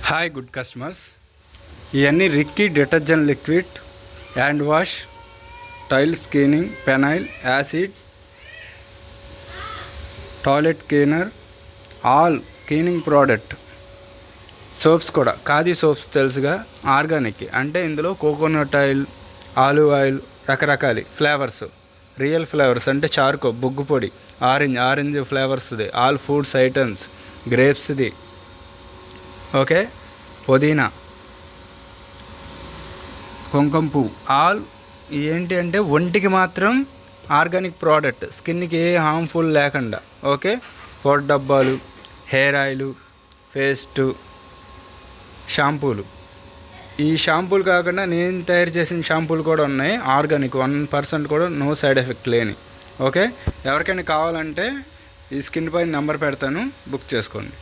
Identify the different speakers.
Speaker 1: Hi good customers, ఇవన్నీ రిక్కీ detergent liquid, hand wash, tile skinning, phenyl, acid, toilet cleaner, all cleaning product. Soaps కూడా Khadi soaps తెలుసుగా, organic. అంటే ఇందులో coconut oil, olive oil, రకరకాల flavours, real flavours అంటే charcoal, బొగ్గు పొడి, ఆరెంజ్ ఫ్లేవర్స్ది, ఆల్ ఫుడ్స్ ఐటమ్స్, గ్రేప్స్ది, ఓకే, పుదీనా, కుంకుమ పువ్వు, ఆల్ ఏంటి అంటే ఒంటికి మాత్రం ఆర్గానిక్ ప్రోడక్ట్, స్కిన్కి ఏ హార్మ్ఫుల్ లేకుండా. ఓకే, పొడి డబ్బాలు, హెయిర్ ఆయిల్, పేస్టు, షాంపూలు. ఈ షాంపూలు కాకుండా నేను తయారు చేసిన షాంపూలు కూడా ఉన్నాయి, ఆర్గానిక్, 1% కూడా నో సైడ్ ఎఫెక్ట్ లేని. ఓకే, ఎవరికైనా కావాలంటే ఈ స్క్రీన్ పైన నెంబర్ పెడతాను, బుక్ చేసుకోండి.